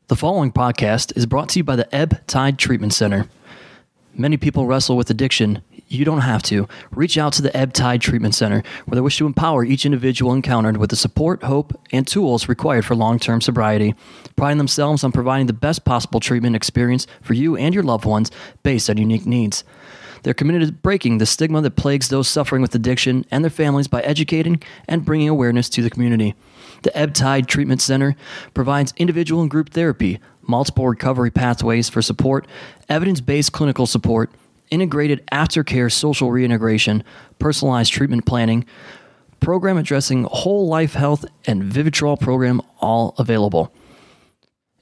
The following podcast is brought to you by the Ebb Tide Treatment Center. Many people wrestle with addiction. You don't have to. Reach out to the Ebb Tide Treatment Center, where they wish to empower each individual encountered with the support, hope, and tools required for long-term sobriety, priding themselves on providing the best possible treatment experience for you and your loved ones based on unique needs. They're committed to breaking the stigma that plagues those suffering with addiction and their families by educating and bringing awareness to the community. The Ebb Tide Treatment Center provides individual and group therapy, multiple recovery pathways for support, evidence-based clinical support, integrated aftercare social reintegration, personalized treatment planning, program addressing whole life health, and Vivitrol program, all available.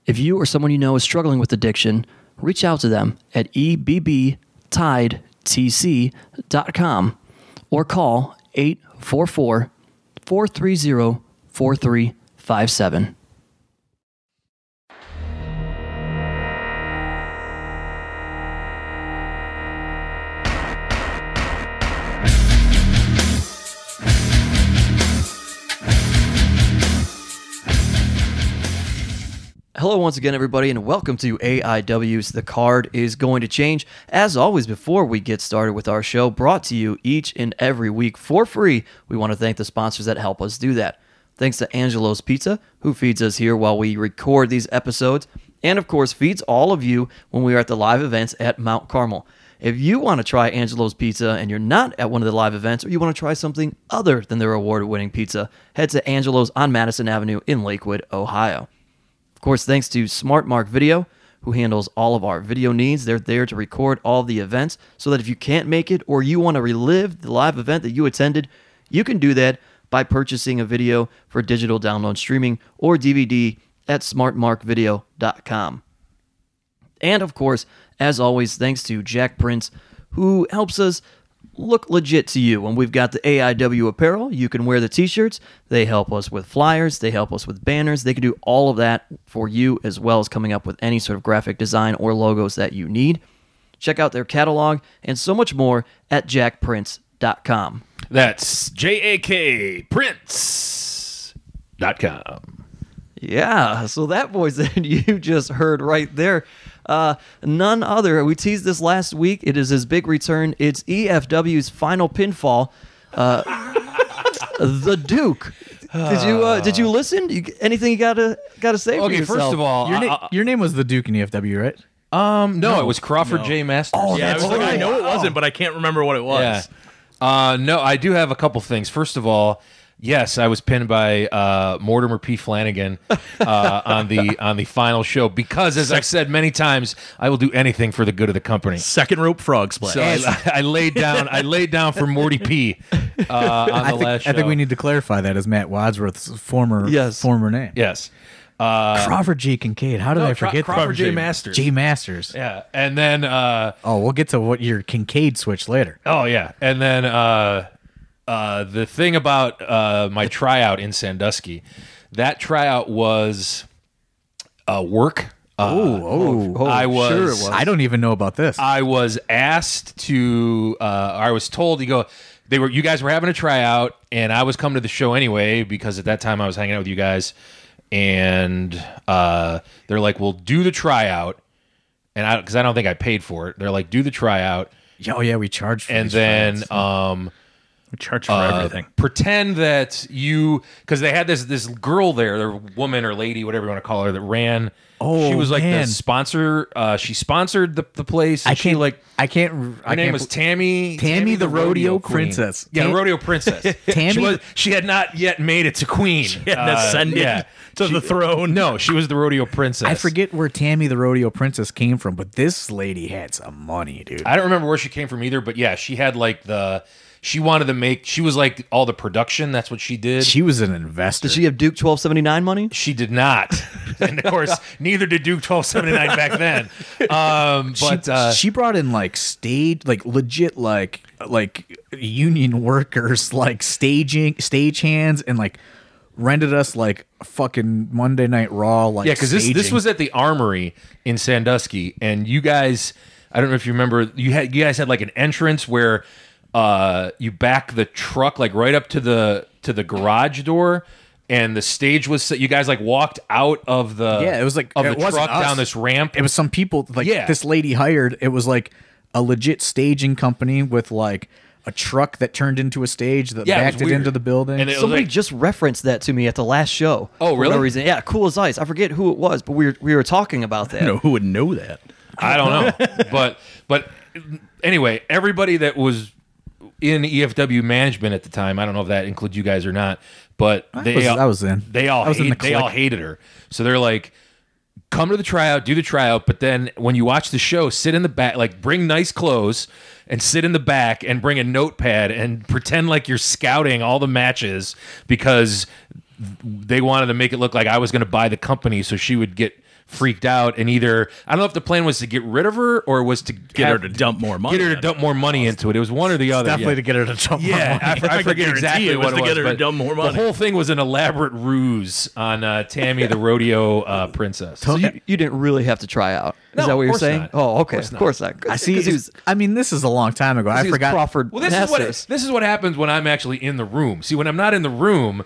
If you or someone you know is struggling with addiction, reach out to them at ebbtidetc.com or call 844-430-4357. Hello once again, everybody, and welcome to AIW's The Card is Going to Change. As always, before we get started with our show, brought to you each and every week for free, we want to thank the sponsors that help us do that. Thanks to Angelo's Pizza, who feeds us here while we record these episodes, and of course feeds all of you when we are at the live events at Mount Carmel. If you want to try Angelo's Pizza and you're not at one of the live events, or you want to try something other than their award-winning pizza, head to Angelo's on Madison Avenue in Lakewood, Ohio. Of course, thanks to Smart Mark Video, who handles all of our video needs. They're there to record all the events so that if you can't make it or you want to relive the live event that you attended, you can do that by purchasing a video for digital download streaming or DVD at smartmarkvideo.com. And of course, as always, thanks to Jack Prince, who helps us look legit to you. When we've got the AIW apparel, you can wear the t-shirts. They help us with flyers. They help us with banners. They can do all of that for you, as well as coming up with any sort of graphic design or logos that you need. Check out their catalog and so much more at jackprince.com. That's jakprince.com. Yeah, so that voice that you just heard right there, none other. We teased this last week. It is his big return. It's EFW's final pinfall, the Duke. Did you listen? Anything you gotta say? Okay, for yourself? first of all, Your name was the Duke in EFW, right? no, it was Crawford J. Masters. Oh, Yeah, I know it wasn't, but I can't remember what it was. Yeah. No, I do have a couple things. First of all, yes, I was pinned by Mortimer P. Flanagan on the final show because, as I've said many times, I will do anything for the good of the company. Second rope frog splash. So I laid down for Morty P on the last show. I think we need to clarify that as Matt Wadsworth's former name. Yes. Crawford J. Kincaid. How did I forget Crawford that? J. Masters. J. Masters. Yeah, and then We'll get to what your Kincaid switch later. oh yeah, and then the thing about my tryout in Sandusky, that tryout was work. I sure it was. I don't even know about this. I was asked to. I was told you guys were having a tryout, and I was coming to the show anyway because at that time I was hanging out with you guys, and they're like, "Well, do the tryout," and because I don't think I paid for it. They're like, "Do the tryout." Oh yeah, we charged for And these then tryouts. We charge for everything. pretend that because they had this girl there, or woman or lady, whatever you want to call her, that ran. Oh, she was like man. the sponsor. She sponsored the place. Her name was Tammy. Tammy the Rodeo Queen. Princess. Yeah, the Rodeo Princess. Tammy. She had not yet made it to Queen. And ascended to the throne. No, she was the Rodeo Princess. I forget where Tammy the Rodeo Princess came from, but this lady had some money, dude. I don't remember where she came from either, but yeah, she had like she wanted to make. She was like all the production. That's what she did. She was an investor. Did she have Duke 1279 money? She did not, and of course, neither did Duke 1279 back then. But she brought in like legit like union workers, like stage hands, and like rented us like a fucking Monday Night Raw. Like, yeah, because this was at the Armory in Sandusky, and you guys, I don't know if you remember, you guys had like an entrance where you back the truck like right up to the garage door, and the stage was set. You guys like walked out of the Yeah, it was like of the it wasn't truck us. down this ramp. It was some people like Yeah. this lady hired. It was like a legit staging company with like a truck that turned into a stage that Yeah, it was backed it weird. into the building. And it was Somebody like- just referenced that to me at the last show. Oh, for really? no reason. Yeah, cool as ice. I forget who it was, but we were talking about that. You know, who would know that? I don't know, but anyway, everybody that was in EFW management at the time, I don't know if that includes you guys or not, but I was in. They all I was in the they all clique. hated her. So they're like, come to the tryout, do the tryout, but then when you watch the show, sit in the back, like bring nice clothes and sit in the back and bring a notepad and pretend like you're scouting all the matches because they wanted to make it look like I was going to buy the company so she would get freaked out and either I don't know if the plan was to get rid of her or was to Get her to dump more money. get her to dump more money into it. It was one or the other. Definitely yeah. to get her to jump. Yeah, I I forget guarantee exactly it was what it to was. get her to but dump more money. The whole thing was an elaborate ruse on Tammy, the rodeo princess. So you didn't really have to try out. Is No, that what of you're course saying? not. Oh, okay. Of Of course course not. I see. He was, I mean, this is a long time ago. I he was forgot. Crawford. Well, this Masters. is what happens when I'm actually in the room. See, when I'm not in the room,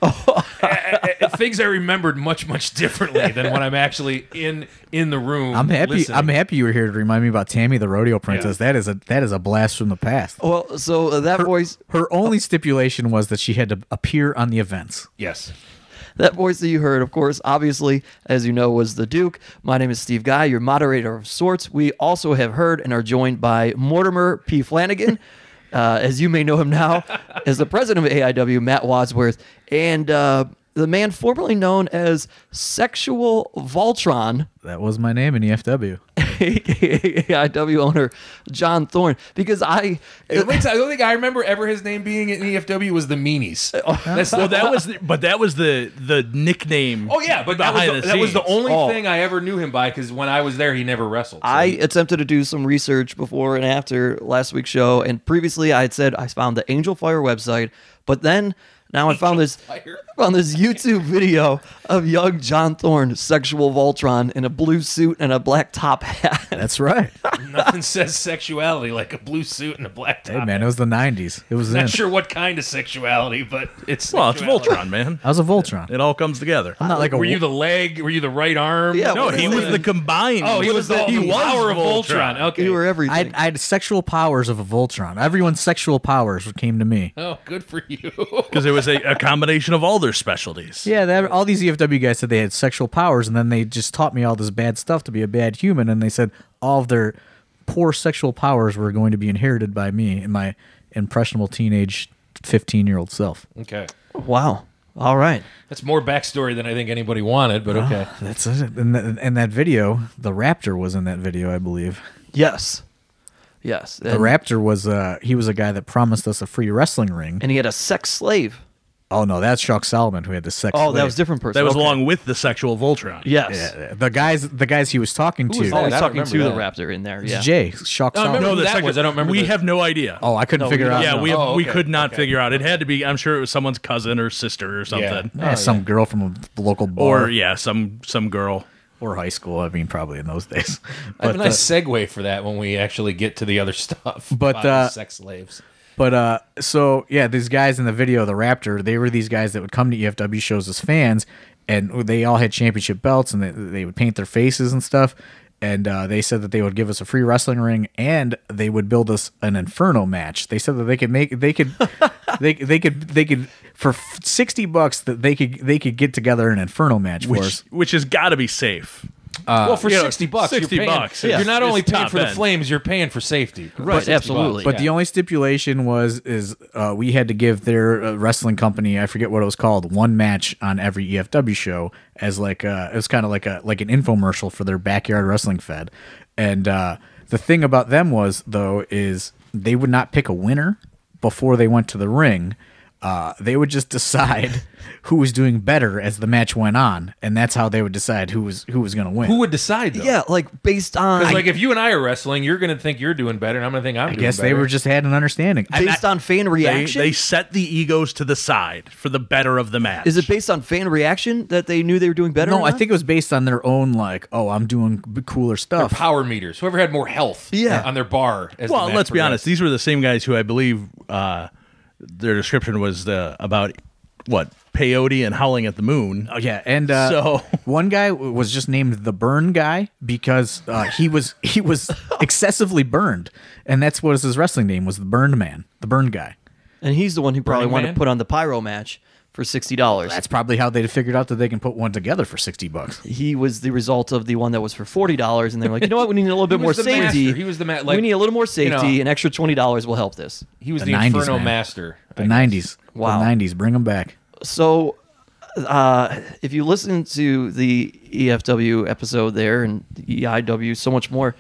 things I remembered much differently than when I'm actually in the room. I'm happy. listening. I'm happy you were here to remind me about Tammy, the rodeo princess. Yeah. That is a blast from the past. Well, so that voice. Her only stipulation was that she had to appear on the events. Yes. That voice that you heard, of course, obviously, as you know, was the Duke. My name is Steve Guy, your moderator of sorts. We also have heard and are joined by Mortimer P. Flanagan, as you may know him now, as the president of AIW, Matt Wadsworth, and the man formerly known as Sexual Voltron, That was my name in E EFW. Oh, AIW owner John Thorne. Because The only thing I remember ever his name being in EFW was the Meanies. That's Well, that was the nickname. Oh yeah, but that behind was the scenes. only Oh. thing I ever knew him by because when I was there, he never wrestled. So I attempted to do some research before and after last week's show, and previously I had said I found the Angel Fire website, but then now I found this YouTube video of young John Thorne, Sexual Voltron, in a blue suit and a black top hat. That's right. nothing says sexuality like a blue suit and a black top. Hey man, it was the '90s. It was in. Not sure what kind of sexuality, but it's Well, it's sexuality. Voltron, man. I was a Voltron. It all comes together. I'm not like a. Were you the leg? Were you the right arm? Yeah, No, what he is was it? the combined. Oh, he was the power of Voltron. Okay. You were everything. I had sexual powers of a Voltron. Everyone's sexual powers came to me. Oh, good for you. Because it was a combination of all their specialties. Yeah, all these EFW guys said they had sexual powers, and then they just taught me all this bad stuff to be a bad human, and they said all of their poor sexual powers were going to be inherited by me and my impressionable teenage 15-year-old self. Okay. Wow. All right. That's more backstory than I think anybody wanted, but okay. That's it. In that video, the Raptor was in that video, I believe. Yes. Yes. The Raptor was he was a guy that promised us a free wrestling ring. And he had a sex slave. Oh no, that's Shock Solomon who had the sex. Oh, that slave. was a different person. That was Okay. along with the sexual Voltron. Yes. Yeah, the guys he was talking was to. that? Oh, he's I don't talking to the remember that. Raptor in there. It's Yeah. Jay Shock No, I Solomon. remember No, who the that second, was. I don't remember We the- have no idea. Oh, I couldn't No, figure we out. don't. Yeah, we Oh, we okay, could not okay. figure out. It had to be. I'm sure it was someone's cousin or sister or something. Some girl from a local bar Or some girl. or high school. I mean, probably in those days. I have a nice segue for that when we actually get to the other stuff. But, about the sex slaves. But so yeah, these guys in the video, the Raptor, they were these guys that would come to EFW shows as fans, and they all had championship belts, and they would paint their faces and stuff. And they said that they would give us a free wrestling ring, and they would build us an Inferno match. They said that they could for $60 that they could get together an Inferno match for us. Which has got to be safe. Well, for you know, $60, $60 you're paying, yeah. you're not It's only paying top for the end. flames, you're paying for safety. Right, $60. absolutely. But the only stipulation is we had to give their wrestling company, I forget what it was called, one match on every EFW show as it was kind of like an infomercial for their backyard wrestling fed. And the thing about them is they would not pick a winner before they went to the ring. They would just decide who was doing better as the match went on, and that's how they would decide who was going to win. Who would decide, though? Yeah, like based on Because, like, if you and I are wrestling, you're going to think you're doing better, and I'm going to think I'm I doing guess better. they were just had an understanding. based on fan They, reaction. they set the egos to the side for the better of the match. Is it based on fan reaction that they knew they were doing better? No, or I not? think it was based on their own I'm doing cooler Their stuff. power meters. Whoever had more health Yeah. on their bar. As the Well, match let's be honest. progressed. These were the same guys who I believe their description was about what, peyote and Howling at the Moon. Oh yeah, and So- one guy was just named the Burn Guy because he was excessively burned, and that's what his wrestling name was, the Burned Man, the Burn Guy. And he's the one who probably Burning wanted Man? to put on the pyro match for $60. That's probably how they figured out that they can put one together for $60. He was the result of the one that was for $40, and they're like, you know what, we need a little bit more was the safety. master. He was the we need a little more safety. you know, An extra $20 will help this. He was The the 90s, Inferno man. master. The 90s. Wow. The 90s. Bring them back. So, if you listen to the EFW episode there and the EIW, so much more,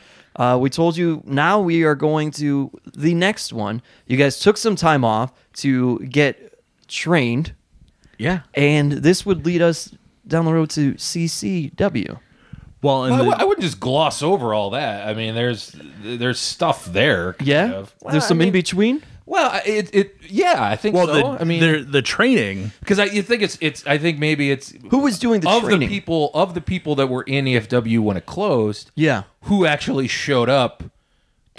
we told you now we are going to the next one. You guys took some time off to get trained, Yeah. and this would lead us down the road to CCW. Well, and Well, I wouldn't just gloss over all that. I mean, there's stuff there. kind Yeah, of. Well, there's some I in mean, between. Well, yeah, I think so. I mean, the training. because you think it's. I think maybe it's Who was doing the of training? the people that were in EFW when it closed. Yeah. Who actually showed up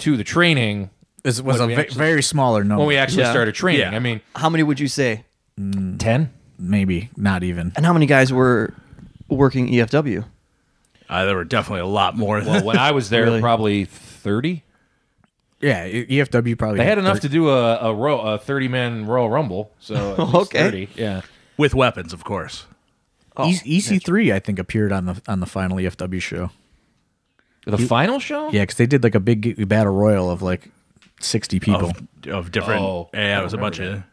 to the training It was When a we actually- very smaller number. when we actually Yeah. started training? Yeah. I mean, How many would you say? 10. Maybe. Not even. And how many guys were working EFW? There were definitely a lot more. Well, when I was there, Really? probably 30. Yeah, EFW probably They had enough to do a 30-man Royal Rumble. So at least Okay. 30. Yeah. with weapons, of course. EC3, I think, appeared on the final EFW show. The final show? Yeah, because they did like a big battle royal of like 60 people. Of different. Oh, yeah, I it was a bunch remember of.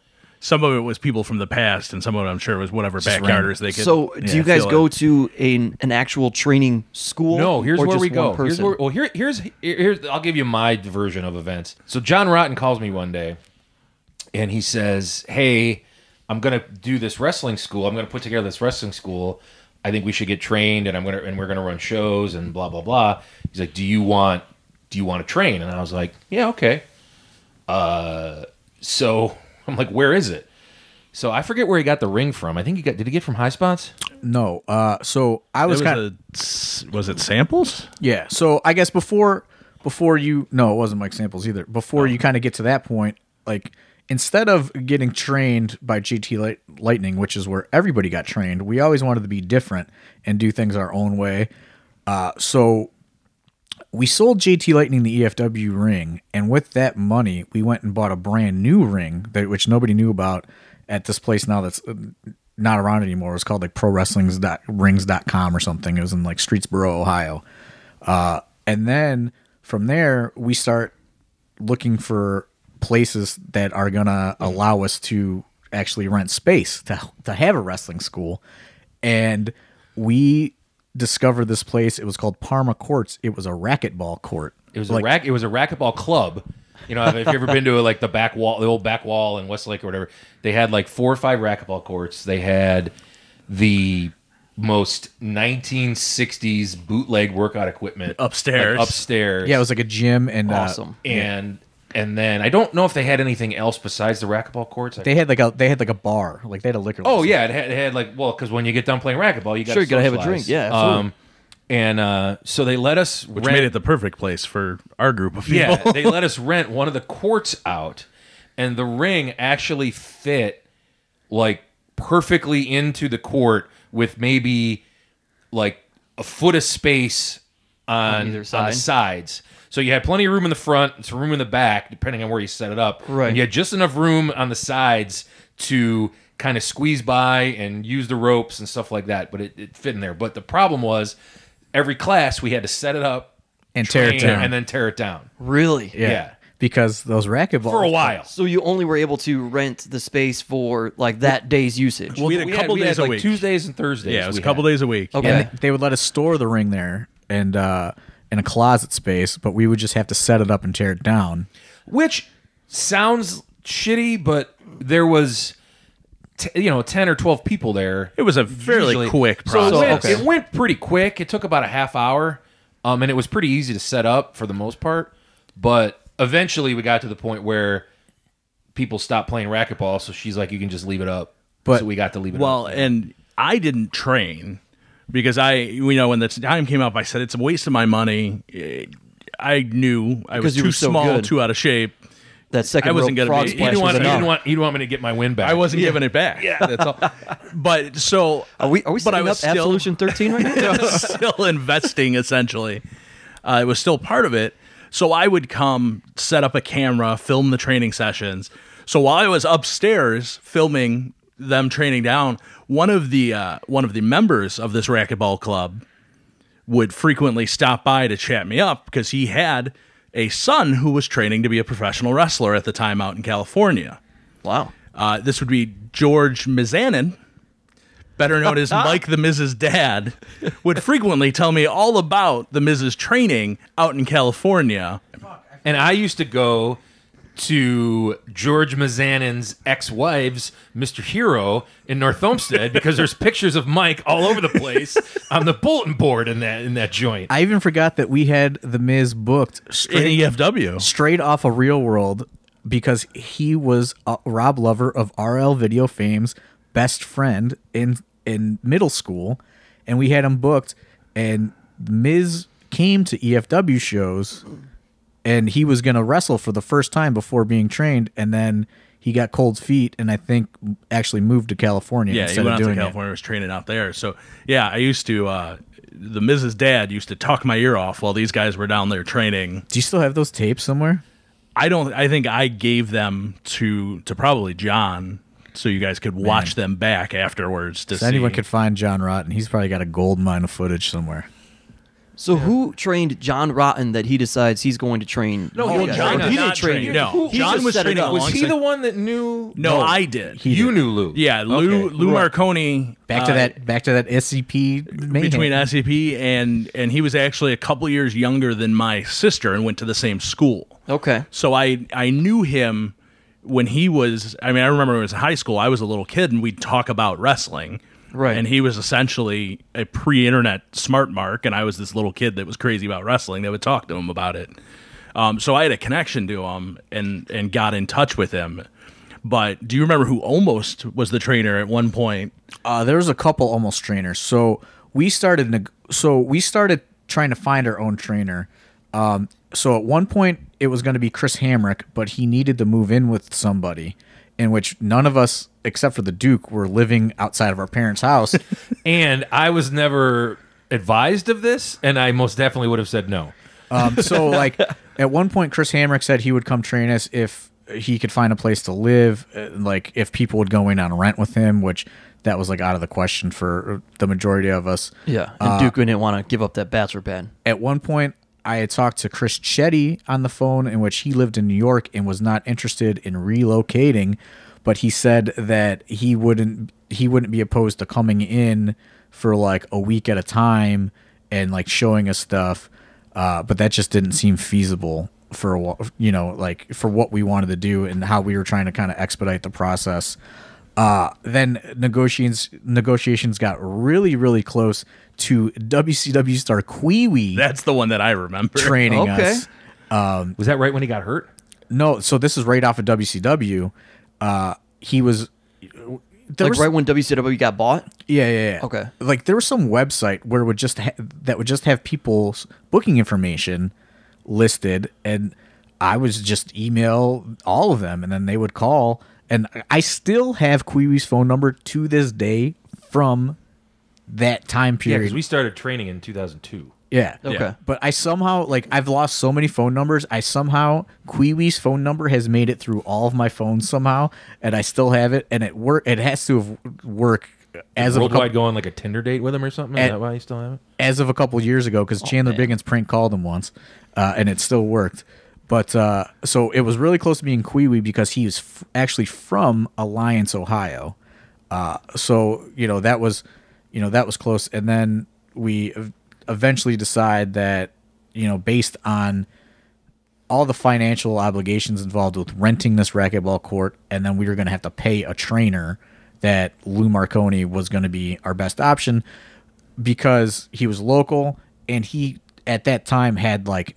Some of it was people from the past, and some of it, I'm sure, was whatever backyarders they could. So, do you guys fill go in. to an actual training school? No, here's or where just we one go. person? Here's I'll give you my version of events. So John Rotten calls me one day, and he says, "Hey, I'm gonna do this wrestling school. I'm gonna put together this wrestling school. I think we should get trained, and we're gonna run shows and blah blah blah." He's like, "Do you want to train?" And I was like, "Yeah, okay." So I'm like, "Where is it?" So I forget where he got the ring from. I think did he get from High Spots? No. So I was kind of. Was it samples? Yeah. So I guess before you. No, it wasn't Mike Samples either. Before you kind of get to that point, like. Instead of getting trained by GT Lightning, which is where everybody got trained, we always wanted to be different and do things our own way. So we sold JT Lightning the EFW ring, and with that money, we went and bought a brand new ring which nobody knew about at this place now that's not around anymore. It was called like ProWrestlingRings.com or something. It was in like Streetsboro, Ohio. And then from there, we start looking for places that are gonna allow us to actually rent space to have a wrestling school, and we discovered this place. It was called Parma Courts. It was a racquetball court. It was like, it was a racquetball club. You know, if you ever been to like the old back wall in Westlake or whatever, they had like 4 or 5 racquetball courts. They had the most 1960s bootleg workout equipment Upstairs. like upstairs. yeah, it was like a gym, and Awesome. And then I don't know if they had anything else besides the racquetball courts. they had like a bar, like they had a liquor. Oh license. yeah, it had like because when you get done playing racquetball, you got Sure, you gotta have a drink. Yeah, absolutely. and so they let us Which rent, made it the perfect place for our group of people. yeah, they let us rent one of the courts out, and the ring actually fit like perfectly into the court with maybe like a foot of space on either the side. sides. So you had plenty of room in the front, some room in the back, depending on where you set it up. Right. And you had just enough room on the sides to kind of squeeze by and use the ropes and stuff like that. But it fit in there. But the problem was, every class we had to set it up And tear it train, down. and then tear it down Really? yeah. because those racquetball for a while. So you only were able to rent the space for like that day's usage. We had a couple we days a like week. Tuesdays and Thursdays. Yeah, it was we a couple had. days a week. Okay. And they would let us store the ring there and in a closet space, but we would just have to set it up and tear it down. Which sounds shitty, but there was 10 or 12 people there. It was a fairly usually. quick So process. it went pretty quick. It took about a half hour, and it was pretty easy to set up for the most part. But eventually, we got to the point where people stopped playing racquetball. So she's like, "You can just leave it up." But- so we got to leave it Well, up. and I didn't train because when the time came up, I said it's a waste of my money. I knew I was Because you too were so small, good. too out of shape that second I wasn't rope gonna frog be- splash You was didn't enough. want me to get my win back. I wasn't giving it back. Yeah, that's all. But so Are we but setting I up was still, Absolution 13 right now? I was still investing essentially. It was still part of it. So I would come, set up a camera, film the training sessions. So while I was upstairs filming them training down, one of the members of this racquetball club would frequently stop by to chat me up because he had a son who was training to be a professional wrestler at the time out in California. Wow. This would be George Mizanin, better known as Mike the Miz's dad, would frequently tell me all about the Miz's training out in California. And I used to go to George Mazanin's ex-wife's Mr. Hero in North Homestead because there's pictures of Mike all over the place on the bulletin board in that joint. I even forgot that we had the Miz booked In straight EFW. straight off of Real World because he was Rob Lover of RL Video Fame's best friend in middle school, and we had him booked. And Miz came to EFW shows, and he was going to wrestle for the first time before being trained, and then he got cold feet, and I think actually moved to California. Yeah, he instead went of out to doing California, was training out there. So, yeah, I used to, the Miz's dad used to talk my ear off while these guys were down there training. Do you still have those tapes somewhere? I think I gave them to probably John so you guys could watch them back afterwards to If see. anyone could find John Rotten, he's probably got a gold mine of footage somewhere. So who trained John Rotten that he decides he's going to train? No, you well, guys? John Or did he not didn't train train you. you. No. He John just was set it training up. Was he alongside- the one that knew? No, I did. You knew Lou. Yeah, Lou Okay. Marconi. Back to that SCP mayhem. Between SCP and he was actually a couple years younger than my sister and went to the same school. Okay. So I knew him when he was. I mean, I remember when I was in high school. I was a little kid, and we'd talk about wrestling. Right. And he was essentially a pre-internet smart mark, and I was this little kid that was crazy about wrestling that would talk to him about it. So I had a connection to him and got in touch with him. But do you remember who almost was the trainer at one point? There was a couple almost trainers. So we started trying to find our own trainer. So at one point it was going to be Chris Hamrick, but he needed to move in with somebody, in which none of us except for the Duke were living outside of our parents' house. And I was never advised of this, and I most definitely would have said no. So like at one point Chris Hamrick said he would come train us if he could find a place to live, like if people would go in on rent with him, which that was like out of the question for the majority of us. Yeah. And Duke didn't want to give up that bachelor pad. At one point I had talked to Chris Chetty on the phone, in which he lived in New York and was not interested in relocating, but he said that he wouldn't be opposed to coming in for like a week at a time and like showing us stuff. But that just didn't seem feasible for, like for what we wanted to do and how we were trying to kind of expedite the process. Then negotiations got really, really close to WCW star Kwee That's the one that I remember. training Okay. us. Was that right when he got hurt? No, so this is right off of WCW. He was Like right when WCW got bought? Yeah. Okay. Like there was some website where it would just that would just have people's booking information listed, and I was just email all of them, and then they would call. And I still have Kwee-wee's phone number to this day from that time Yeah, period. because we started training in 2002. Yeah. Okay. But I somehow, like, I've lost so many phone numbers. Kwee-wee's phone number has made it through all of my phones somehow, and I still have it, and it has to have worked as of a Worldwide couple, go on like a Tinder date with him or something? Is that why you still have it? as of a couple years ago, because Chandler man. Biggins prank called him once, and it still worked. But so it was really close to being Kwee-wee because he was actually from Alliance, Ohio. So that was close, and then we eventually decide that based on all the financial obligations involved with renting this racquetball court, and then we were going to have to pay a trainer, that Lou Marconi was going to be our best option because he was local and he at that time had like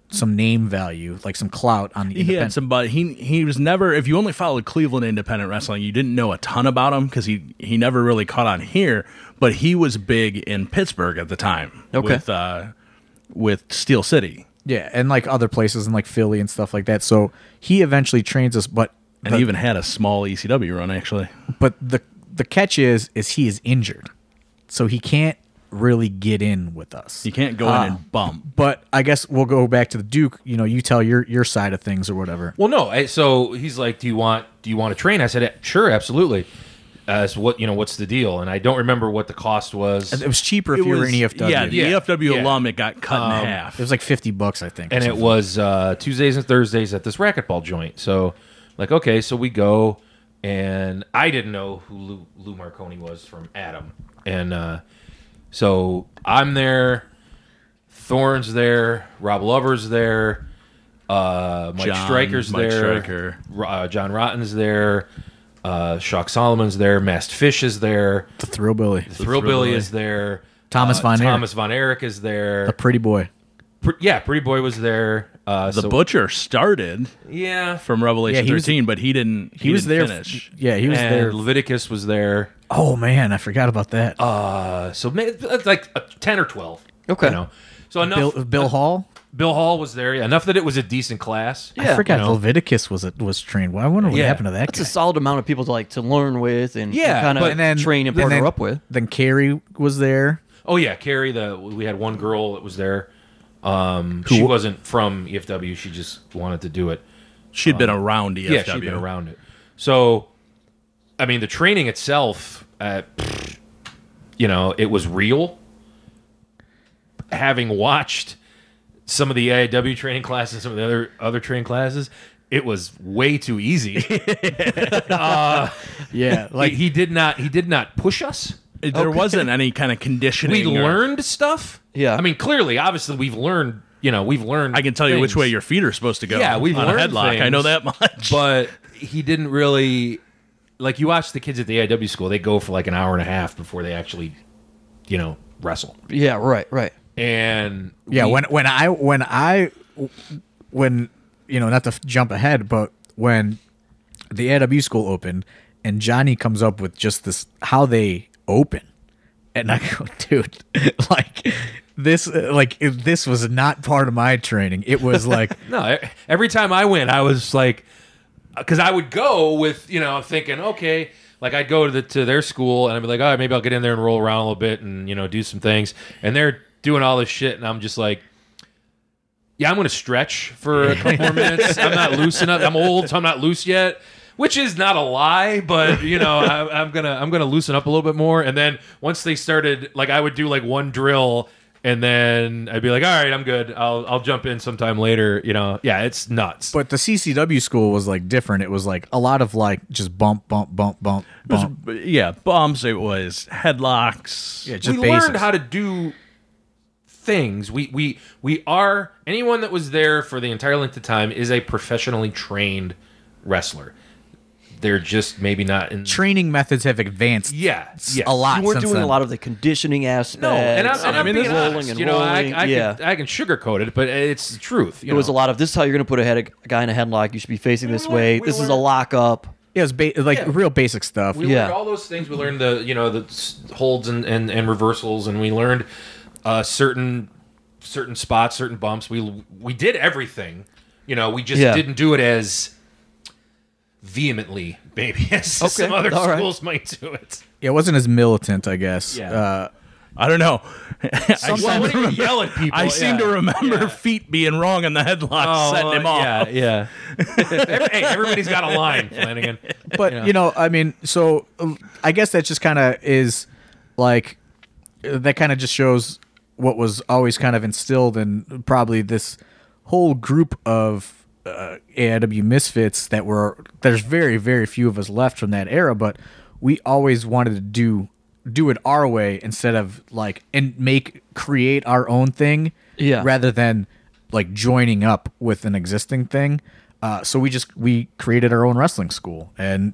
some name value, like some clout on the He independent. had some, but he was never. If you only followed Cleveland independent wrestling, you didn't know a ton about him because he never really caught on here. But he was big in Pittsburgh at the time. Okay. With Steel City. Yeah, and like other places in like Philly and stuff like that. So he eventually trains us, but And he even had a small ECW run, actually. but the catch is he is injured, so he can't really get in with us. You can't go in and bump. But I guess we'll go back to the Duke. You know, you tell your side of things or whatever. Well, no. So he's like, "Do you want to train?" I said, "Sure, absolutely." So what's the deal? And I don't remember what the cost was. It was cheaper if you were an EFW. Yeah, the Yeah. EFW Yeah. alum, it got cut in half. It was like $50, I think. or And it something. was Tuesdays and Thursdays at this racquetball joint. So, like, okay, so we go, and I didn't know who Lou Marconi was from Adam, and so I'm there, Thorne's there, Rob Lover's there, Mike Stryker's Mike there, Stryker. John Rotten's there, Shock Solomon's there, Masked Fish is there, the Thrillbilly, Thrillbilly is there, Thomas Von Erich. Thomas Von Erich is there, a pretty boy. Pretty Boy was there. The Butcher started Yeah. from Revelation Yeah, he was- 13, but he didn't. He was didn't there. Finish. Yeah, he was and there. Leviticus was there. Oh man, I forgot about that. So like 10 or 12. Okay. You know? So enough. Bill Hall. Bill Hall was there. Yeah, enough that it was a decent class. Yeah. I forgot you know. Leviticus was trained. Well, I wonder what Yeah. happened to that That's guy. a solid amount of people to learn with and Yeah, kind but- of and then- train and and partner then- up with. Then Carrie was there. Oh yeah, Carrie. We had one girl that was there. She wasn't from EFW. She just wanted to do it. She'd been around EFW. Yeah, she'd been around it. So, I mean, the training itself, it was real. Having watched some of the AIW training classes, some of the other training classes, it was way too easy. Yeah, like he did not push us. There wasn't any kind of conditioning. We or- learned stuff. Yeah. I mean, clearly, obviously, we've learned. I can tell you which things. way your feet are supposed to go. Yeah, we've on a learned headlock. I know things. that much. But he didn't really like. You watch the kids at the AIW school; they go for like an hour and a half before they actually, wrestle. Yeah, right. And yeah, we- when not to jump ahead, but when the AW school opened and Johnny comes up with just this how they open, and I go, dude, this was not part of my training. It was like no, every time I went, I was like, because I would go with thinking, okay, like I'd go to their school and I'd be like, all right, maybe I'll get in there and roll around a little bit and do some things, and they're doing all this shit, and I'm just like, yeah, I'm going to stretch for a couple more minutes. I'm not loose enough. I'm old, so I'm not loose yet, which is not a lie, but I'm gonna loosen up a little bit more. And then once they started, like I would do like one drill, and then I'd be like, all right, I'm good. I'll jump in sometime later. Yeah, it's nuts. but the CCW school was like different. It was like a lot of like just bump. Yeah, bumps. It was headlocks. Yeah, just we basics. learned how to do things. We are, anyone that was there for the entire length of time is a professionally trained wrestler. They're just maybe not in Training methods have advanced. Yeah, a lot. You weren't since doing then. a lot of the conditioning aspects. No, and I'm being being rolling honest. and rolling. I can sugarcoat it, but it's the truth. It was a lot of this is how you're going to put a guy in a headlock. You should be facing this way. we This is a learned- lockup. Yeah, it was Yeah. real basic stuff. We Yeah. learned all those things. We learned the holds and reversals, and we learned certain spots, certain bumps. We did everything. We just Yeah. didn't do it as vehemently, maybe, as some other all right. schools might do it. It wasn't as militant, I guess. Yeah. I don't know. Well, when you yell at people, I seem to remember feet being wrong in the headlock, setting him off. Yeah. Hey, everybody's got a line, Flanagan. But I mean, so I guess that just kind of is like that kind of just shows what was always kind of instilled in probably this whole group of AIW misfits there's very, very few of us left from that era, but we always wanted to do it our way instead of create our own thing, rather than like joining up with an existing thing. So we created our own wrestling school, and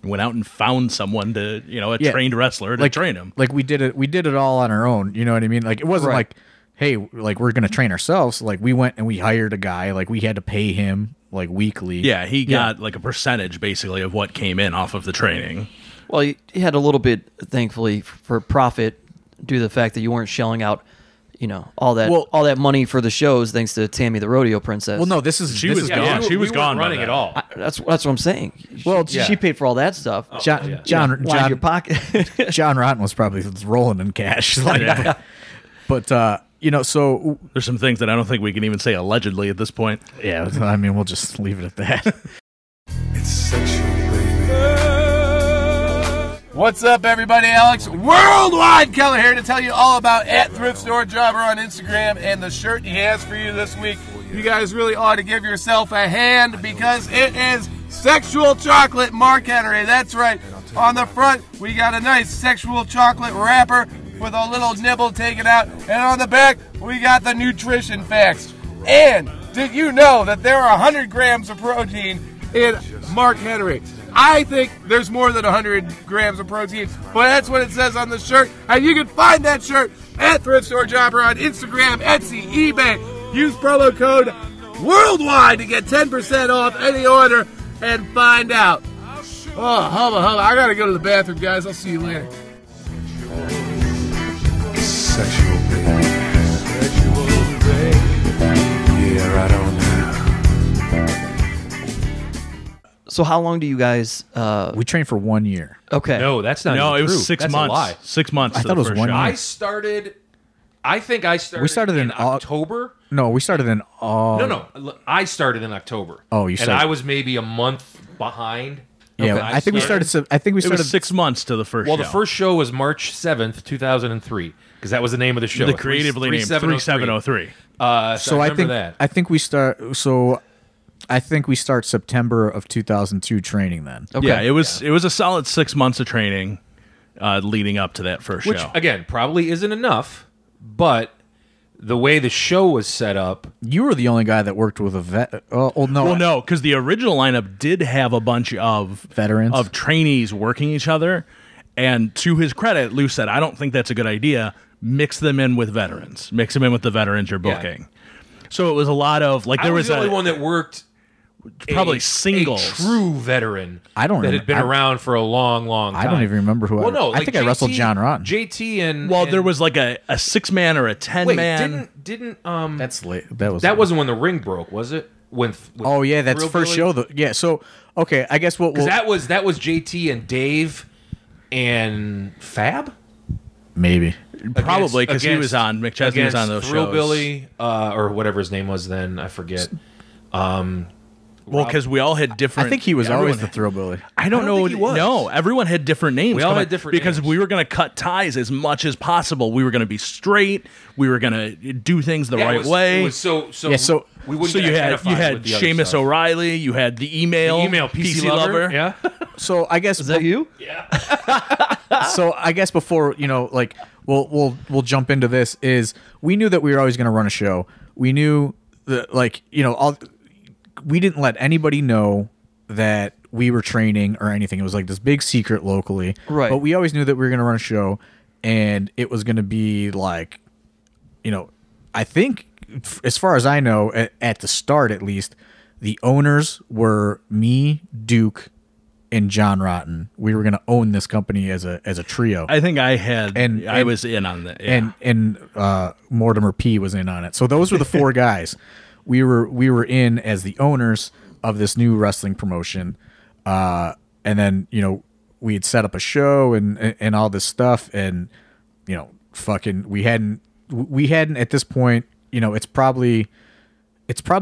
Went out and found someone to, a trained wrestler to train him. Like we did it all on our own. You know what I mean? Like it wasn't Right. like, hey, like we're gonna train ourselves. Like we went and we hired a guy. Like we had to pay him like weekly. Yeah, he got like a percentage basically of what came in off of the training. Well, you had a little bit, thankfully, for profit due to the fact that you weren't shelling out, all that money for the shows thanks to Tammy the Rodeo Princess. Well, no, this is She was gone. She was we gone weren't by running then. at all. that's what I'm saying. Well, she paid for all that stuff. John Line your pocket. John Rotten was probably rolling in cash. Like, but so There's some things that I don't think we can even say allegedly at this point. yeah, I mean, we'll just leave it at that. It's sexual, baby. What's up, everybody? Alex Worldwide Keller here to tell you all about at Thrift Store Jobber on Instagram and the shirt he has for you this week. You guys really ought to give yourself a hand because it is Sexual Chocolate Mark Henry. That's right. On the front, we got a nice sexual chocolate wrapper with a little nibble taken out. And on the back, we got the nutrition facts. And did you know that there are 100 grams of protein in Mark Henry? I think there's more than 100 grams of protein, but that's what it says on the shirt. And you can find that shirt at Thrift Store Jobber on Instagram, Etsy, eBay. Use promo code WORLDWIDE to get 10% off any order and find out. Oh, hubba. I gotta go to the bathroom, guys. I'll see you later. Sexual, baby. Yeah, right on now. So how long do you guys? We trained for 1 year. Okay. No, that's not. No, even it was true. 6 That's months. A lie. 6 months. I to thought the it was first 1 show. year. I think I started. We started in October. No, we started in No. I started in October. Oh, you and started- I was maybe a month behind. Yeah, when I think we started. It was 6 months to the first Well, show. the first show was March 7th, 2003, because that was the name of the show. the creatively named 3703. So I remember that. I think we start. So I think we start September of 2002 training then. Okay. Yeah, it was a solid 6 months of training leading up to that first Which, show. again, probably isn't enough, but the way the show was set up, You were the only guy that worked with a vet. Oh no, Well, no, because the original lineup did have a bunch of Veterans? of trainees working each other, and to his credit, Lou said, "I don't think that's a good idea. Mix them in with veterans. Mix them in with the veterans you're Yeah. booking." So it was a lot of like there I was was the only a one that worked probably a singles. true veteran. I don't that had been remember- around for a long time. I don't even remember who. Well, no, I think I wrestled John Rotten. JT and Well, and- there was like a 6-man or a 10-man. didn't That's late. that wasn't when the ring broke, was it? When Oh yeah, that's Thrill first Billy? show. Yeah. So okay, I guess we'll. That was JT and Dave and Fab. Maybe. Probably because he Against- was on McChesney was on those Thrill shows. Billy or whatever his name was then. I forget. Well, because we all had different. I think he was always everyone- the Throwbilly. I don't know. think he was. No, everyone had different names. We all come had on, different because names. we were going to cut ties as much as possible. We were going to be straight. We were going to do things the Yeah, right way. It was so Yeah, so- we wouldn't so get you had identified with the other Seamus stuff. O'Reilly. You had the email. PC lover. Yeah. So I guess Is that you? so I guess before like we'll jump into this is we knew that we were always going to run a show. We knew that we didn't let anybody know that we were training or anything. It was like this big secret locally. Right. But we always knew that we were going to run a show and it was going to be like I think as far as I know at the start at least the owners were me, Duke, and John Rotten. We were going to own this company as a trio. I think I had. And- I and- was in on that. Yeah. and Mortimer P was in on it. So those were the four guys. We were in as the owners of this new wrestling promotion. And then, we had set up a show and all this stuff and we hadn't at this point, it's probably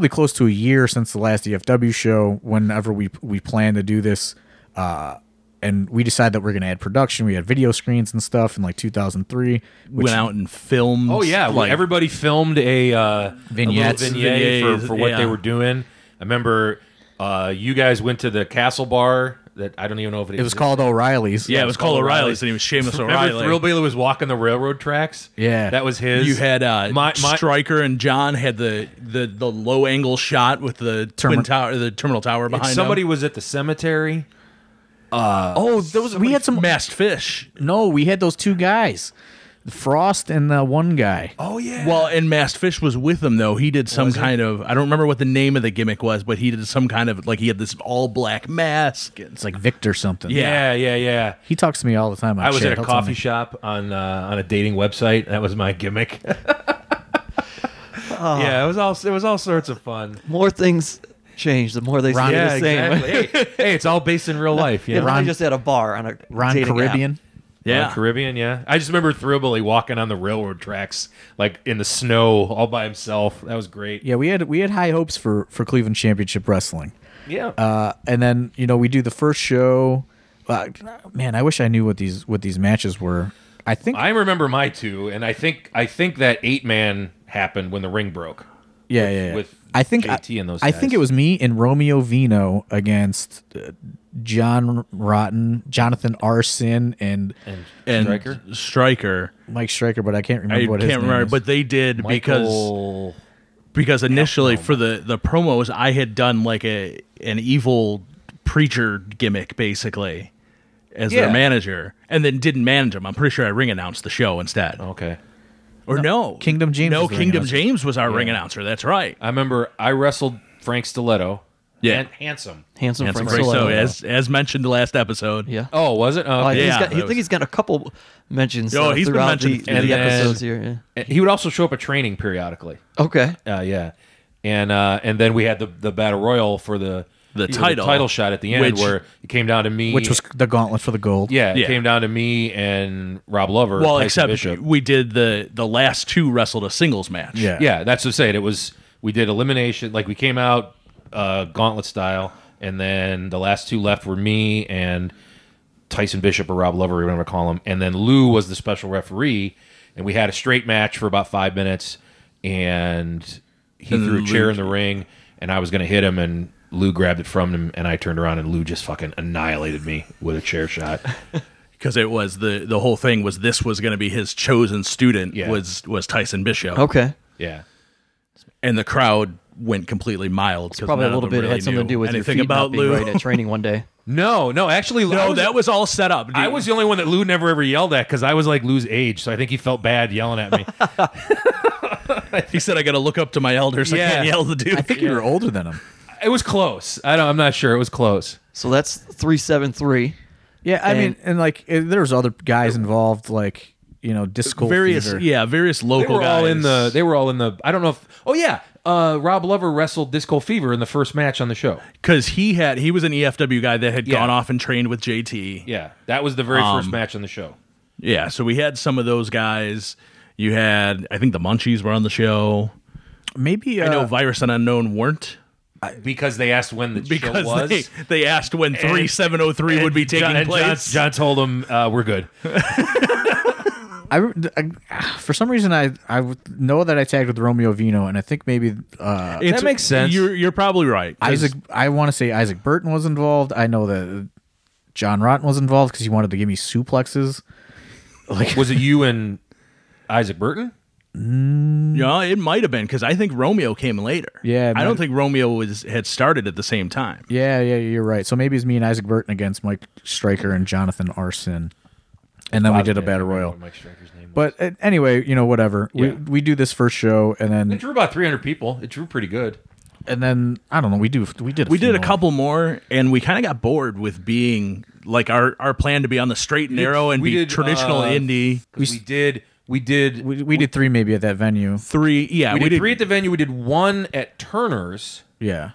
close to a year since the last EFW show whenever we planned to do this. And we decided that we're going to add production. We had video screens and stuff in like 2003. went out and filmed. Oh yeah, like, everybody filmed a Vignettes. little vignette for what Yeah. they were doing. I remember you guys went to the Castle Bar that I don't even know if It was called O'Reilly's. Yeah, it was called O'Reilly's, and he was Seamus Remember O'Reilly. Thrill Billy was walking the railroad tracks. Yeah. that was his. You had My- Stryker and John had the low angle shot with the twin tower, the terminal tower behind somebody them. was at the cemetery. We had some. Masked Fish. No, we had those two guys, Frost and the one guy. Oh yeah. Well, and Masked Fish was with him though. He did some kind of I don't remember what the name of the gimmick was, but he did some kind of like he had this all black mask. It's like Victor something. yeah. He talks to me all the time. I was Shit, at a he'll tell coffee me. shop on a dating website. That was my gimmick. Yeah, it was all sorts of fun. More things change, the more they stay Yeah, the same. exactly. hey, it's all based in real life. Yeah, Yeah, Ron just at a bar on a Ron dating Caribbean. app. Yeah. Caribbean. Yeah, I just remember Thrillbilly walking on the railroad tracks, like in the snow, all by himself. That was great. Yeah, we had high hopes for Cleveland Championship Wrestling. Yeah. And then we do the first show. Man, I wish I knew what these matches were. I think I remember my two, and I think that 8-man happened when the ring broke. yeah. With I think JT and those I guys. think it was me and Romeo Vino against John Rotten, Jonathan Arson, and And Stryker? Striker. Mike Stryker, but I can't remember I what his can't name remember, is. but they did Michael. because initially for the promos I had done like an evil preacher gimmick basically as Yeah. their manager, and then didn't manage them. I'm pretty sure I ring announced the show instead. Okay. Or no, Kingdom James No, was the ring Kingdom announcer. James was our ring announcer. That's right. I remember I wrestled Frank Stiletto. Yeah. And Handsome. Handsome Handsome Frank Frank, Stiletto. so as mentioned the last episode. Yeah. Oh, was it? Oh, I think, okay. he's Yeah, got, I that think he's got a couple mentions Oh, he's been throughout mentioned the, a few the times. episodes here. Yeah. He would also show up at training periodically. Okay. Yeah. And then we had the battle royal for the title shot at the end, which- where it came down to me, which was the gauntlet for the gold. yeah, it Yeah. came down to me and Rob Lover. Well, Tyson except Bishop. we did the last two wrestled a singles match. Yeah. Yeah, that's what I'm saying. We did elimination, like we came out gauntlet style, and then the last two left were me and Tyson Bishop or Rob Lover, whatever you call him, and then Lou was the special referee, and we had a straight match for about 5 minutes, and he And threw a Lou- chair in the ring, and I was going to hit him, and Lou grabbed it from him, and I turned around, and Lou just fucking annihilated me with a chair shot. Because it was the whole thing was this was going to be his chosen student Yeah. was Tyson Bishop. Okay. Yeah. And the crowd went completely mild because Probably a little bit had something to do with your anything feet about not being Lou. right at training one day. No, actually, No, that was all set up. I was the only one that Lou never ever yelled at because I was like Lou's age, so I think he felt bad yelling at me. He said I got to look up to my elders. I Yeah. can't yell the dude. I think you were older than him. It was close. I'm not sure. It was close. So that's 373. Yeah, I mean, and like there's other guys involved, like Disco various Fever. various They local were guys. all in the. I don't know if. Oh yeah, Rob Lover wrestled Disco Fever in the first match on the show. because he was an EFW guy that had Yeah. gone off and trained with JT. Yeah, that was the very first match on the show. Yeah, so we had some of those guys. You had, I think the Munchies were on the show. Maybe I know Virus and Unknown weren't Because they asked when the show because was. they asked when 3703 would be taking place. John told them we're good. For some reason I know that I tagged with Romeo Vino, and I think maybe That makes sense. You're probably right. 'cause Isaac. I want to say Isaac Burton was involved. I know that John Rotten was involved because he wanted to give me suplexes. Like, Was it you and Isaac Burton? Yeah, it might have been because I think Romeo came later. Yeah, I don't but- think Romeo had started at the same time. yeah, you're right. So maybe it's me and Isaac Burton against Mike Stryker and Jonathan Arson, and then we did a battle royal. Mike Stryker's name. But anyway, whatever. Yeah. We do this first show, and It then drew about 300 people. It drew pretty good. I don't know. We did We few did a more. couple more, and we kind of got bored with being like our plan to be on the straight and narrow and we be did, traditional indie. We did We did three maybe at that venue. Three, yeah, we did 3 at the venue. We did 1 at Turner's, Yeah.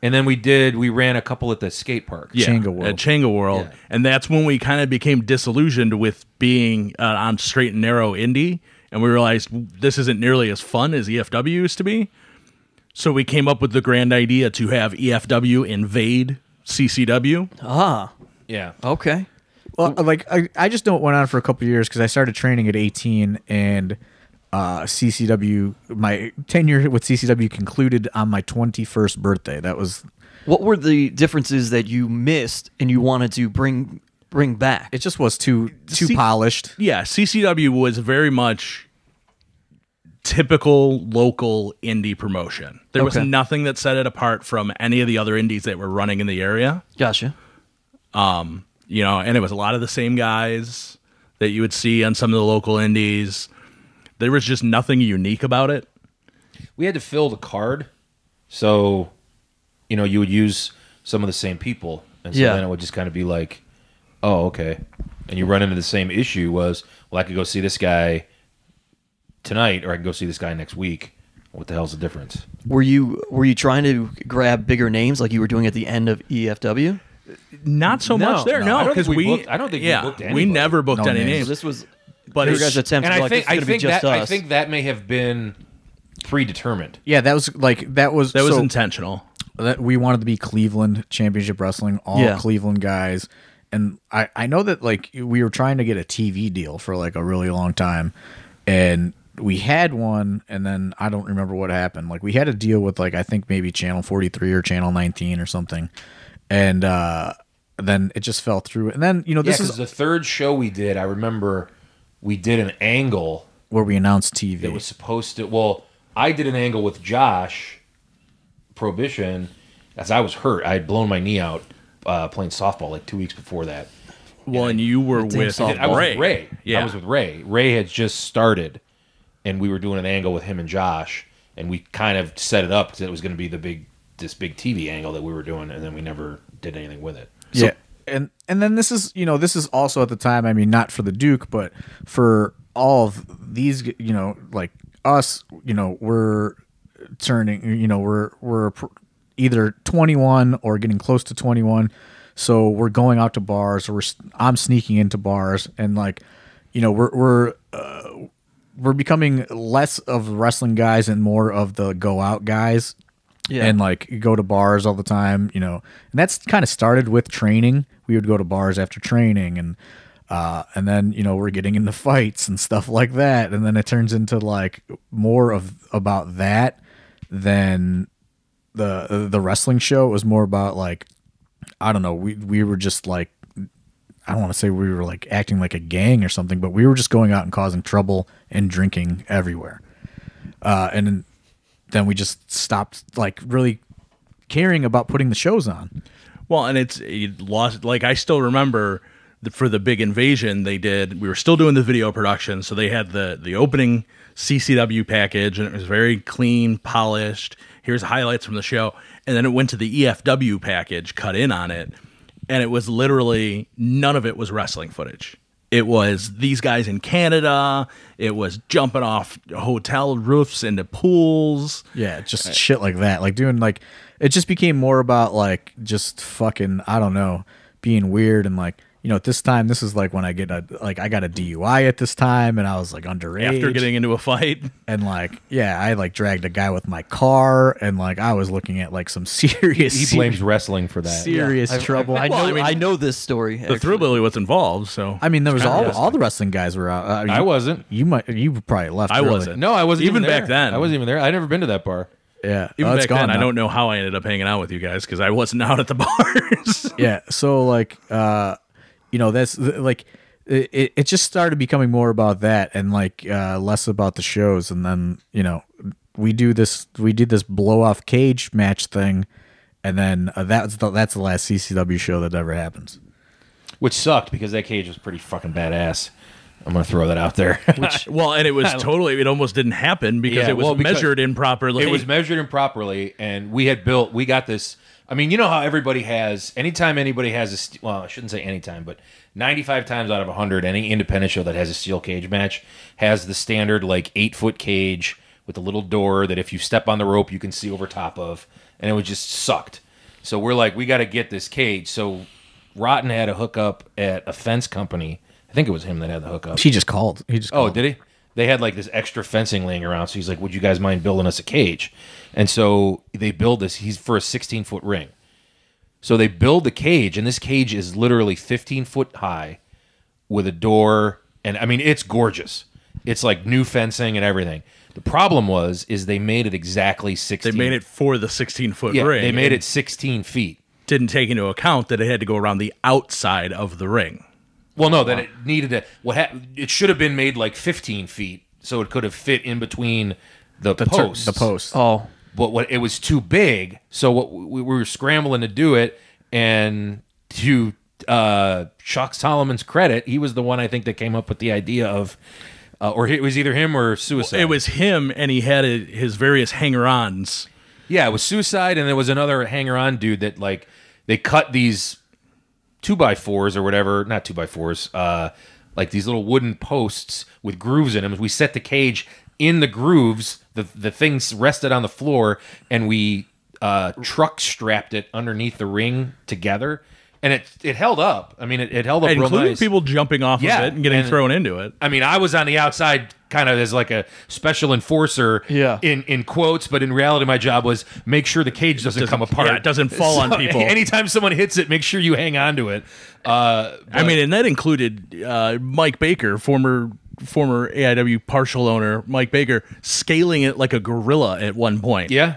and then we ran a couple at the skate park. Yeah, Changa World. at Changa World. Yeah. And that's when we kind of became disillusioned with being on straight and narrow indie. And we realized this isn't nearly as fun as EFW used to be. So we came up with the grand idea to have EFW invade CCW. Ah, Yeah. okay. Well, like I just know it went on for a couple of years because I started training at 18, and CCW, my tenure with CCW concluded on my 21st birthday. That was What were the differences that you missed and you wanted to bring back? it. Just was too See- polished. Yeah, CCW was very much typical local indie promotion. There was Okay. nothing that set it apart from any of the other indies that were running in the area. Gotcha. And it was a lot of the same guys that you would see on some of the local indies. There was just nothing unique about it. We had to fill the card, so you would use some of the same people, and so Yeah. then it would just kind of be like, oh, okay. And you run into the same issue was, well, I could go see this guy tonight, or I can go see this guy next week. What the hell's the difference? Were you trying to grab bigger names like you were doing at the end of EFW? Not so much there, I no, don't because think we. booked, I don't think we booked anybody. we never booked No any names. names. This was But your it's- guys' attempt And to be I like, think this is gonna be just I us. think that may have been predetermined. Yeah, that was That was intentional. that we wanted to be Cleveland Championship Wrestling, all Yeah. Cleveland guys. And I know that like we were trying to get a TV deal for like a really long time, and we had one, and then I don't remember what happened. Like we had a deal with like I think maybe Channel 43 or Channel 19 or something, and then it just fell through. And then this is the third show we did. I remember we did an angle where we announced TV. that was supposed to. Well, I did an angle with Josh Prohibition as I was hurt. I had blown my knee out playing softball like 2 weeks before that. Well, and you were team with softball. I was Ray. with Ray. Yeah. I was with Ray. Ray had just started, and we were doing an angle with him and Josh, and we kind of set it up because it was going to be this big TV angle that we were doing, and then we never did anything with it. Yeah. And then this is this is also at the time, I mean, not for the Duke, but for all of these, like us, we're turning, we're either 21 or getting close to 21. So we're going out to bars, or I'm sneaking into bars, and like, we're becoming less of wrestling guys and more of the go out guys. Yeah. And like go to bars all the time, and that's kind of started with training. We would go to bars after training, and then we're getting into fights and stuff like that, and then it turns into like more of about that than the wrestling show. It was more about like, I don't know, we were just like, I don't want to say we were like acting like a gang or something, but we were just going out and causing trouble and drinking everywhere, and then we just stopped like really caring about putting the shows on. Well, and it lost. Like I still remember for the big invasion they did. We were still doing the video production, so they had the opening CCW package, and it was very clean, polished. Here's highlights from the show, and then it went to the EFW package, cut in on it, and it was literally none of it was wrestling footage. It was these guys in Canada. It was jumping off hotel roofs into pools. Yeah, just shit like that. Like doing like, it just became more about like just fucking, I don't know, being weird. And like, at this time, this is like when I got a DUI at this time, and I was like underage. After getting into a fight. And like, yeah, I like dragged a guy with my car, and like I was looking at like some serious, He blames wrestling for that. serious trouble. I know this story. The Thrillbilly was involved, so I mean, there was all the wrestling guys were out. I wasn't. You probably left. I early. wasn't. No, I wasn't Even there. back then. I wasn't even there. I'd never been to that bar. Yeah, even it's back gone then, I now. don't know how I ended up hanging out with you guys because I wasn't out at the bars. Yeah, so like that's like it just started becoming more about that and like less about the shows. And then we did this blow off cage match thing, and then that's the last CCW show that ever happens. Which sucked because that cage was pretty fucking badass. I'm gonna throw that out there. Well, and it was totally. It almost didn't happen because it was measured improperly. It was measured improperly, and we got this. I mean, you know how everybody has. Anytime anybody has a, well, I shouldn't say anytime, but 95 times out of 100, any independent show that has a steel cage match has the standard like 8-foot cage with a little door that if you step on the rope you can see over top of, and it was just sucked. So we're like, we got to get this cage. So Rotten had a hookup at a fence company. I think it was him that had the hookup. He just called. Oh, did he? They had like this extra fencing laying around. So he's like, would you guys mind building us a cage? And so they build this. He's for a 16-foot ring. So they build the cage, and this cage is literally 15 foot high with a door. And I mean, it's gorgeous. It's like new fencing and everything. The problem is they made it exactly 16. They made it for the 16-foot Yeah, ring. they made it 16 feet. Didn't take into account that it had to go around the outside of the ring. Well, no, that it needed to. It should have been made like 15 feet, so it could have fit in between the posts. The post. Oh, But it was too big, so what we were scrambling to do it, and to Chuck Solomon's credit, he was the one I think that came up with the idea of, or it was either him or Suicide. It was him, and he had his various hanger-ons. Yeah, it was Suicide, and there was another hanger-on dude that like they cut these 2x4s or whatever, not 2x4s, like these little wooden posts with grooves in them. We set the cage in the grooves, the things rested on the floor, and we truck strapped it underneath the ring together, and it held up. I mean, it held up real including nice. people jumping off of it and getting thrown into it. I mean, I was on the outside kind of as like a special enforcer in quotes, but in reality my job was make sure the cage doesn't come apart. Yeah, it doesn't fall on people. Anytime someone hits it, make sure you hang on to it. I mean, and that included Mike Baker, former AIW partial owner, Mike Baker, scaling it like a gorilla at one point. Yeah.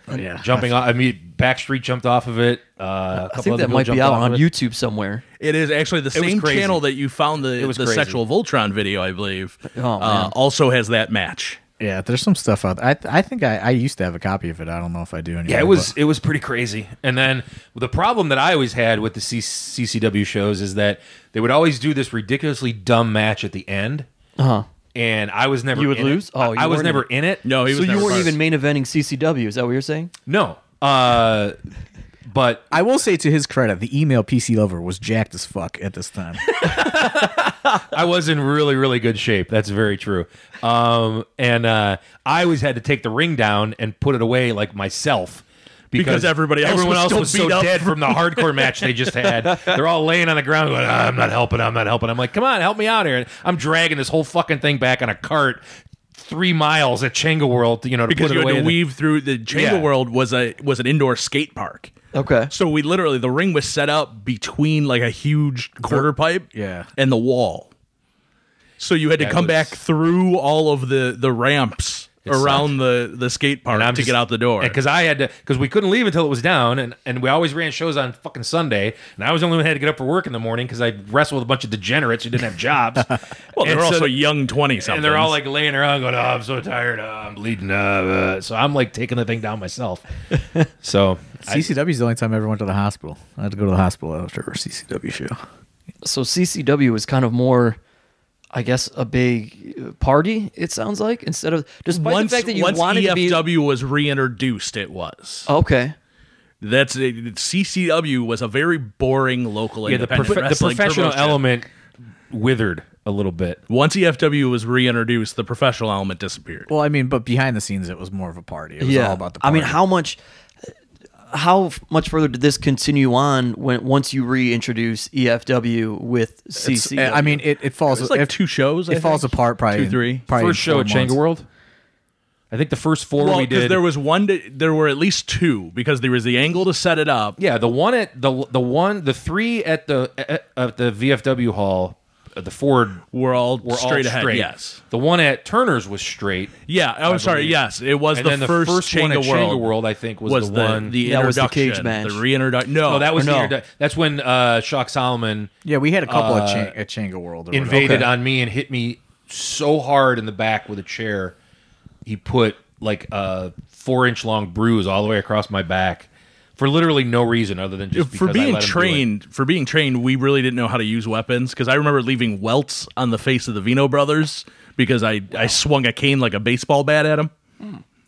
Yeah. Jumping off. I mean, Backstreet jumped off of it. I think that might be out on YouTube somewhere. It is actually the same crazy. channel that you found the crazy. sexual Voltron video, I believe. Oh, man. Also has that match. Yeah, there's some stuff out there. I think I used to have a copy of it. I don't know if I do anymore. Yeah, it was pretty crazy. And then the problem that I always had with the CCW shows is that they would always do this ridiculously dumb match at the end. Uh-huh. And I was never You would in lose? It. Oh, you I was weren't never in in it. No, he So was you never weren't part of even main eventing CCW, is that what you're saying? No. But I will say to his credit, the email PC Lover was jacked as fuck at this time. I was in really, really good shape. That's very true. And I always had to take the ring down and put it away like myself. Because everyone else was so beat up. dead from the hardcore match they just had. They're all laying on the ground going, I'm not helping. I'm like, come on, help me out here. And I'm dragging this whole fucking thing back on a cart 3 miles at Changa World, to because put it you away had to in weave through the Changa World was an indoor skate park. Okay. So we literally, the ring was set up between like a huge quarter pipe Yeah. and the wall. So you had to That come was- back through all of the ramps around the skate park to get out the door. Because I had to, because we couldn't leave until it was down, and we always ran shows on fucking Sunday, and I was the only one who had to get up for work in the morning because I wrestled with a bunch of degenerates who didn't have jobs. Well, they're And so also young 20-somethings. and they're all like laying around going, "Oh, I'm so tired. I'm bleeding." So I'm like taking the thing down myself. So CCW is the only time I ever went to the hospital. I had to go to the hospital after a CCW show. So CCW is kind of more, I guess, a big party, it sounds like, instead of, despite the fact that you once wanted to be... EFW was reintroduced, it was. Okay. That's it. CCW was a very boring local the independent wrestling professional turbo shit. element withered a little bit. Once EFW was reintroduced, the professional element disappeared. Well, I mean, but behind the scenes, it was more of a party. It was all about the I party. mean, how much further did this continue on once you reintroduce EFW with CCW? I mean, it falls. It's like it, 2 shows. It falls apart probably 2, 3. Probably First show in at 4 months. Changa World. I think the first 4 Well, we because did. there was there were at least 2 because there was the angle to set it up. Yeah, the 3 at the VFW hall, the Ford Were all were straight all ahead. straight. Yes. The one at Turner's was straight. Yeah. I'm sorry. believe. Yes, it was And the then first one at Changa Changa World. World, I think, was Was the one. the That was the introduction, cage match. the reintroduction? No, that was no. That's when Shock Solomon Yeah, we had a couple at Changa World. Or whatever. invaded Okay. on me and hit me so hard in the back with a chair. He put like a 4-inch long bruise all the way across my back for literally no reason other than just for because I being let him do it. trained, we really didn't know how to use weapons because I remember leaving welts on the face of the Vino brothers because I swung a cane like a baseball bat at him.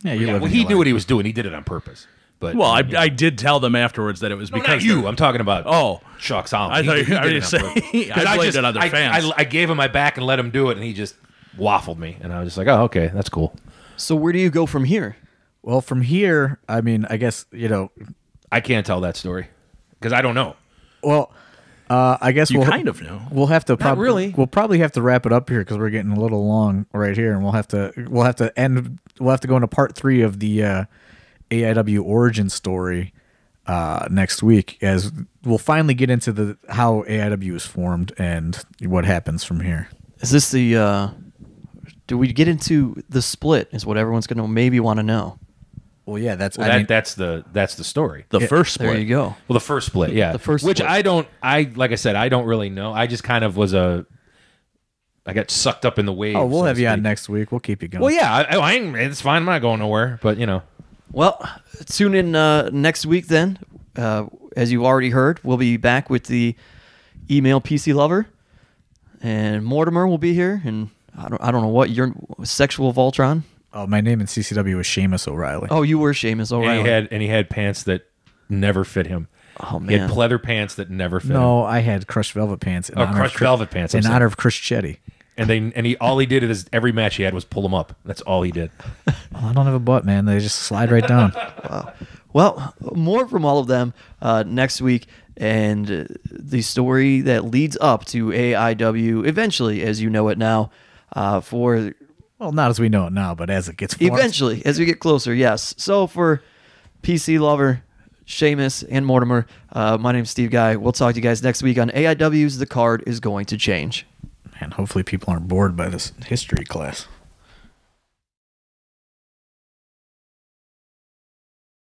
Yeah, you Yeah, live well, in he your knew life. what he was doing. He did it on purpose. But Well, you know. I did tell them afterwards that it was No, because not you. I'm talking about Oh. Shock Solomon. I thought He you were did going it to on purpose. say 'Cause I blamed it on their fans. I gave him my back and let him do it, and he just waffled me, and I was just like, "Oh, okay, that's cool." So where do you go from here? Well, from here, I mean, I guess I can't tell that story because I don't know. Well, I guess You we'll kind of know. We'll have to probably really. We'll probably have to wrap it up here because we're getting a little long right here, and we'll have to go into part 3 of the AIW origin story next week, as we'll finally get into how AIW is formed and what happens from here. Is this the... do we get into the split is what everyone's going to maybe want to know. Well, yeah, that's That's the story. The first split. There you go. Well, the first split, yeah. The first Which split. like I said, I don't really know. I just kind of I got sucked up in the wave. Oh, we'll so have to you on speak. next week. We'll keep you going. Well, yeah, I ain't, it's fine. I'm not going nowhere, but you know. Well, tune in next week then. As you already heard, we'll be back with the email PC Lover. And Mortimer will be here. And I don't know what, your sexual Voltron? Oh, my name in CCW was Seamus O'Reilly. Oh, you were Seamus O'Reilly. And he had pants that never fit him. Oh, He had man. pleather pants that never fit him. no, I had crushed velvet pants. In Oh, honor of crushed velvet pants, I'm in sorry. honor of Chris Chetty. all he did is every match he had was pull him up. That's all he did. Well, I don't have a butt, man. They just slide right down. Well, more from all of them next week, and the story that leads up to AIW eventually, as you know it now, for Well, not as we know it now, but as it gets formed. eventually, as we get closer, yes. So for PC Lover, Seamus, and Mortimer, my name's Steve Guy. We'll talk to you guys next week on AIW's The Card is Going to Change. And hopefully people aren't bored by this history class.